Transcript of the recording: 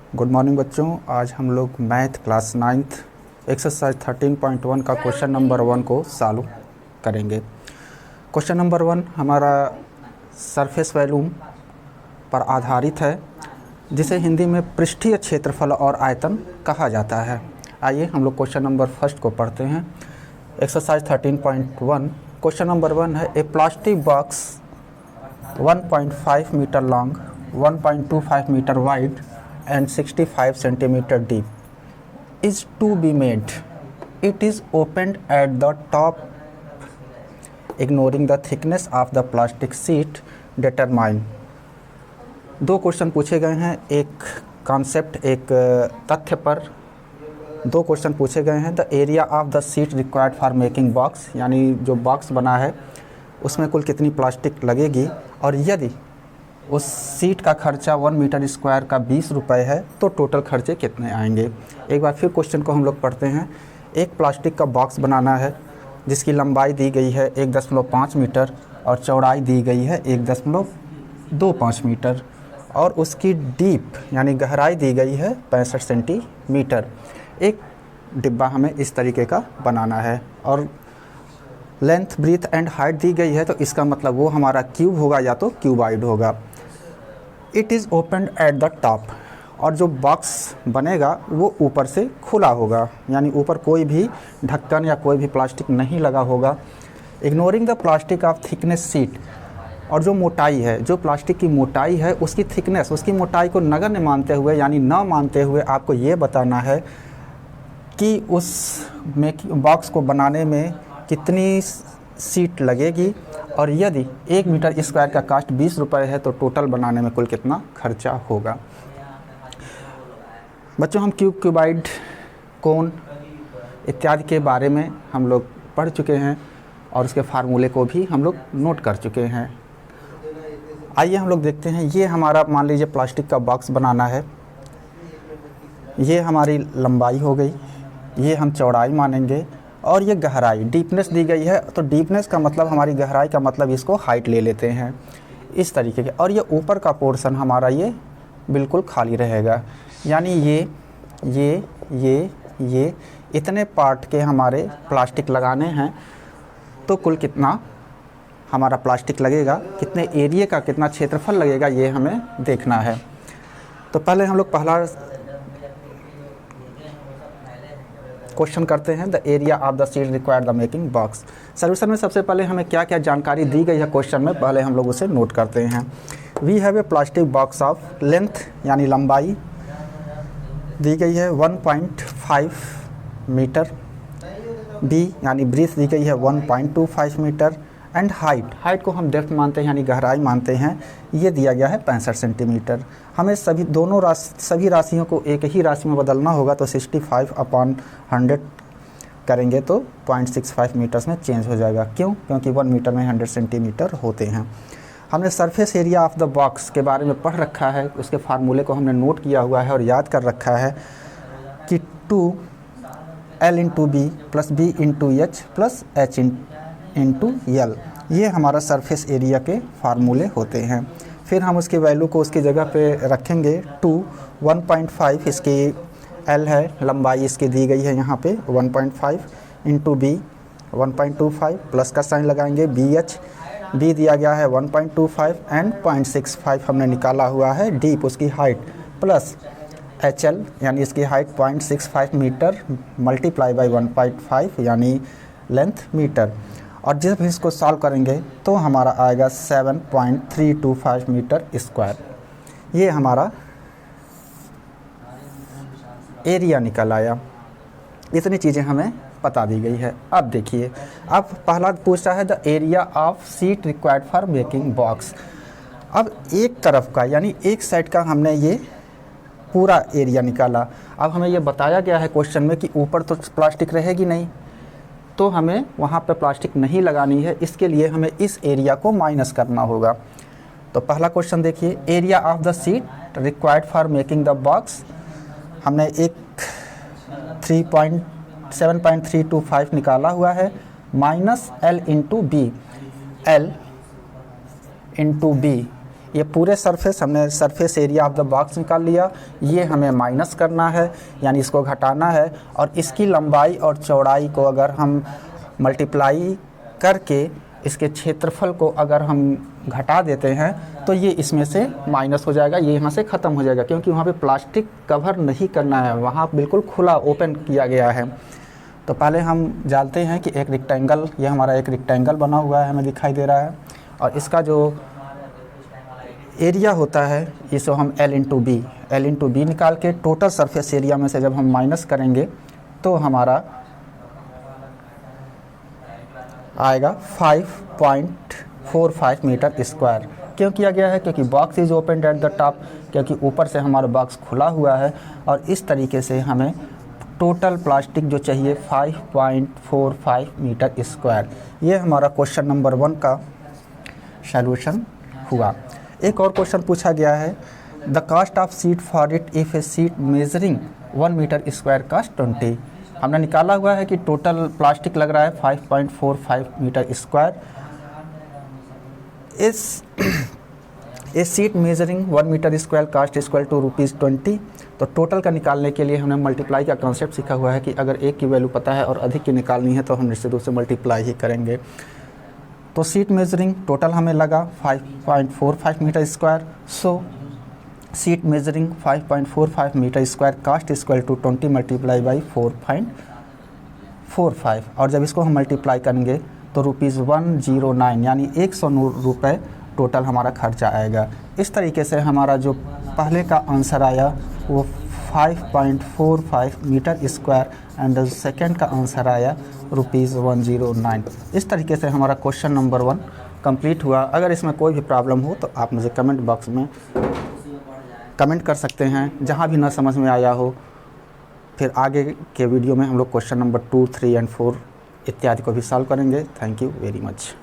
Good morning बच्चों। आज हम लोग मैथ क्लास 9th एक्सरसाइज 13.1 का क्वेश्चन नंबर 1 को सॉल्व करेंगे। क्वेश्चन नंबर 1 हमारा सरफेस वॉल्यूम पर आधारित है, जिसे हिंदी में पृष्ठीय क्षेत्रफल और आयतन कहा जाता है। आइए हम लोग क्वेश्चन नंबर फर्स्ट को पढ़ते हैं। एक्सरसाइज 13.1 क्वेश्चन नंबर 1 है, a plastic box 1.5 metre long, 1.25 metre wide and 65 centimeter deep is to be made. It is opened at the top, ignoring the thickness of the plastic sheet. Determine. दो question पूछे गए हैं, एक concept एक तथ्य पर दो क्वेश्चन पूछे गए हैं। The area of the seat required for making box, यानी जो बॉक्स बना है उसमें कुल कितनी प्लास्टिक लगेगी, और यदि उस सीट का खर्चा 1 मीटर स्क्वायर का 20 रुपये है तो टोटल खर्चे कितने आएंगे। एक बार फिर क्वेश्चन को हम लोग पढ़ते हैं। एक प्लास्टिक का बॉक्स बनाना है जिसकी लंबाई दी गई है 1.5 मीटर और चौड़ाई दी गई है 1.25 मीटर, और उसकी डीप यानी गहराई दी गई है 65 सेंटीमीटर। एक डिब्बा हमें इस तरीके का बनाना है और लेंथ ब्रीथ एंड हाइट दी गई है, तो इसका मतलब वो हमारा क्यूब होगा या तो क्यूबाइड होगा। It is open at the top, और जो बॉक्स बनेगा वो ऊपर से खुला होगा, यानी ऊपर कोई भी ढक्कन या कोई भी प्लास्टिक नहीं लगा होगा। Ignoring the plastic of thickness seat, और जो मोटाई है, जो प्लास्टिक की मोटाई है उसकी थिकनेस, उसकी मोटाई को नगण्य मानते हुए यानी न मानते हुए आपको ये बताना है कि उस बॉक्स को बनाने में कितनी सीट लगेगी, और यदि 1 मीटर स्क्वायर का कास्ट 20 रुपये है तो टोटल बनाने में कुल कितना खर्चा होगा। बच्चों, हम क्यूब, क्यूबाइड, कोन इत्यादि के बारे में हम लोग पढ़ चुके हैं और उसके फार्मूले को भी हम लोग नोट कर चुके हैं। आइए हम लोग देखते हैं। ये हमारा मान लीजिए प्लास्टिक का बॉक्स बनाना है, ये हमारी लंबाई हो गई, ये हम चौड़ाई मानेंगे, और ये गहराई डीपनेस दी गई है, तो डीपनेस का मतलब हमारी गहराई का मतलब इसको हाइट ले लेते हैं इस तरीके के। और ये ऊपर का पोर्शन हमारा ये बिल्कुल खाली रहेगा, यानी ये इतने पार्ट के हमारे प्लास्टिक लगाने हैं, तो कुल कितना हमारा प्लास्टिक लगेगा, कितने एरिया का कितना क्षेत्रफल लगेगा, ये हमें देखना है। तो पहले हम लोग पहला क्वेश्चन करते हैं। The area of the seat required the making box. Solution में सबसे पहले हमें क्या क्या जानकारी दी गई है क्वेश्चन में, पहले हम लोग उसे नोट करते हैं। We have a plastic box of length यानी लंबाई दी गई है 1.5 मीटर, बी यानी ब्रीथ दी गई है 1.25 मीटर, एंड हाइट को हम डेप्थ मानते हैं यानी गहराई मानते हैं, ये दिया गया है 65 सेंटीमीटर। हमें सभी राशियों को एक ही राशि में बदलना होगा, तो 65/100 करेंगे तो 0.65 मीटर्स में चेंज हो जाएगा। क्यों? क्योंकि 1 मीटर में 100 सेंटीमीटर होते हैं। हमने surface area of the box के बारे में पढ़ रखा है, उसके फार्मूले को हमने नोट किया हुआ है और याद कर रखा है कि 2L × B + B × H + H × L, ये हमारा सरफेस एरिया के फार्मूले होते हैं। फिर हम उसकी वैल्यू को उसकी जगह पे रखेंगे। 1.5 इसकी L है, लंबाई इसकी दी गई है यहाँ पे 1.5 × B 1.25, प्लस का साइन लगाएंगे। BH, B दिया गया है 1.25 एंड 0.65 हमने निकाला हुआ है डीप उसकी हाइट, प्लस HL यानी इसकी हाइट 0.65 मीटर मल्टीप्लाई बाई 1.5 यानी लेंथ मीटर, और जब इसको सॉल्व करेंगे तो हमारा आएगा 7.325 मीटर स्क्वायर। ये हमारा एरिया निकल आया। इतनी चीज़ें हमें बता दी गई है। अब देखिए, अब पहला पूछा है the area of seat required for making box. अब एक तरफ का यानी एक साइड का हमने ये पूरा एरिया निकाला। अब हमें ये बताया गया है क्वेश्चन में कि ऊपर तो प्लास्टिक रहेगी नहीं, तो हमें वहाँ पे प्लास्टिक नहीं लगानी है, इसके लिए हमें इस एरिया को माइनस करना होगा। तो पहला क्वेश्चन देखिए, area of the seat required for making the box, हमने एक 7.325 निकाला हुआ है, minus L × B, L × B ये पूरे सरफेस, हमने surface area of the box निकाल लिया। ये हमें माइनस करना है, यानी इसको घटाना है। और इसकी लंबाई और चौड़ाई को अगर हम मल्टीप्लाई करके इसके क्षेत्रफल को अगर हम घटा देते हैं तो ये इसमें से माइनस हो जाएगा, ये यहाँ से ख़त्म हो जाएगा, क्योंकि वहाँ पे प्लास्टिक कवर नहीं करना है, वहाँ बिल्कुल खुला ओपन किया गया है। तो पहले हम जानते हैं कि एक रेक्टेंगल, ये हमारा एक रेक्टेंगल बना हुआ है, हमें दिखाई दे रहा है। और इसका जो एरिया होता है इसको हम L इंटू बी निकाल के टोटल सरफेस एरिया में से जब हम माइनस करेंगे तो हमारा आएगा 5.45 मीटर स्क्वायर। क्यों किया गया है? क्योंकि box is open at the top, क्योंकि ऊपर से हमारा बॉक्स खुला हुआ है। और इस तरीके से हमें टोटल प्लास्टिक जो चाहिए 5.45 मीटर स्क्वायर। ये हमारा क्वेश्चन नंबर 1 का सॉल्यूशन हुआ। एक और क्वेश्चन पूछा गया है, the cost of sheet for it if a sheet measuring 1 metre square cost 20। हमने निकाला हुआ है कि टोटल प्लास्टिक लग रहा है 5.45 मीटर स्क्वायर। इस sheet measuring 1 metre square cost equal to ₹20। तो टोटल का निकालने के लिए हमने मल्टीप्लाई का कॉन्सेप्ट सीखा हुआ है कि अगर एक की वैल्यू पता है और अधिक की निकालनी है तो हम निश्चित रूप से मल्टीप्लाई ही करेंगे। तो सीट मेजरिंग टोटल हमें लगा 5.45 metre square. So sheet measuring 5.45 metre square cost equal to 20 multiply by 4.45। और जब इसको हम मल्टीप्लाई करेंगे तो ₹109 यानी 109 रुपये टोटल हमारा खर्चा आएगा। इस तरीके से हमारा जो पहले का आंसर आया वो 5.45 मीटर स्क्वायर एंड सेकेंड का आंसर आया ₹109। इस तरीके से हमारा क्वेश्चन नंबर 1 कंप्लीट हुआ। अगर इसमें कोई भी प्रॉब्लम हो तो आप मुझे कमेंट बॉक्स में कमेंट कर सकते हैं, जहाँ भी ना समझ में आया हो। फिर आगे के वीडियो में हम लोग क्वेश्चन नंबर 2, 3 एंड 4 इत्यादि को भी सॉल्व करेंगे। Thank you very much.